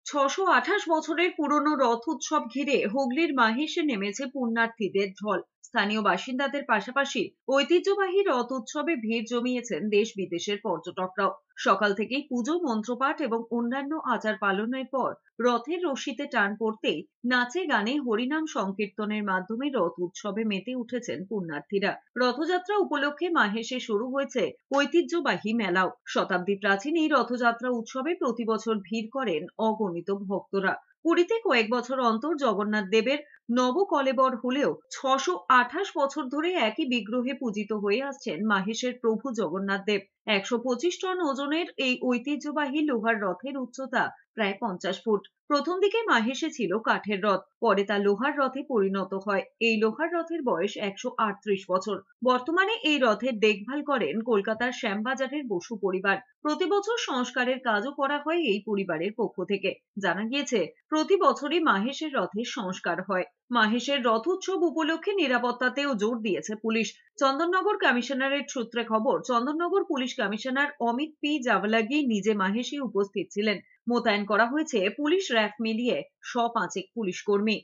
628 বছরের পুরনো রথ উৎসব ঘিরে হুগলির মাহেশে নেমেছে পুণ্যার্থীদের ঢল। স্থানীয় বাসিন্দাদের পাশাপাশি ঐতিহ্যবাহী রথ উৎসবে ভিড় জমিয়েছেন দেশ বিদেশের পর্যটকরাও। সকাল থেকেই পুজো, মন্ত্রপাঠ এবং অন্যান্য আচার পালনের পর রথের রশিতে টান পড়তেই নাচে গানে হরিনাম সংকীর্তনের মাধ্যমে রথ উৎসবে মেতে উঠেছেন পুণ্যার্থীরা। রথযাত্রা উপলক্ষে মাহেশে শুরু হয়েছে ঐতিহ্যবাহী মেলাও। শতাব্দী প্রাচীন এই রথযাত্রা উৎসবে প্রতি বছর ভিড় করেন অগণিত ভক্তরা। পুরীতে কয়েক বছর অন্তর জগন্নাথ দেবের নবকলেবর হলেও 628 বছর ধরে একই বিগ্রহে পূজিত হয়ে আসছেন মাহেশের প্রভু জগন্নাথ দেব। 125 টন ওজনের এই ঐতিহ্যবাহী লোহার রথের উচ্চতা প্রায় 50 ফুট। প্রথম দিকে মাহেশে ছিল কাঠের রথ, পরে তা লোহার রথে পরিণত হয়। এই লোহার রথের বয়স 138 বছর। বর্তমানে এই রথের দেখভাল করেন কলকাতার শ্যামবাজারের বসু পরিবার। প্রতি বছর সংস্কারের কাজও করা হয় এই পরিবারের পক্ষ থেকে। জানা গিয়েছে, প্রতি বছরই মাহেশের রথের সংস্কার হয়। মাহেশের রথ উৎসব উপলক্ষে নিরাপত্তাতেও জোর দিয়েছে পুলিশ। চন্দননগর কমিশনারেট সূত্রে খবর, Chandannagar police commissioner Amit P Javalgi নিজে মাহেশে উপস্থিত ছিলেন। মোতায়েন করা হয়েছে পুলিশ র্যাফ মিলিয়ে 105 পুলিশ কর্মী।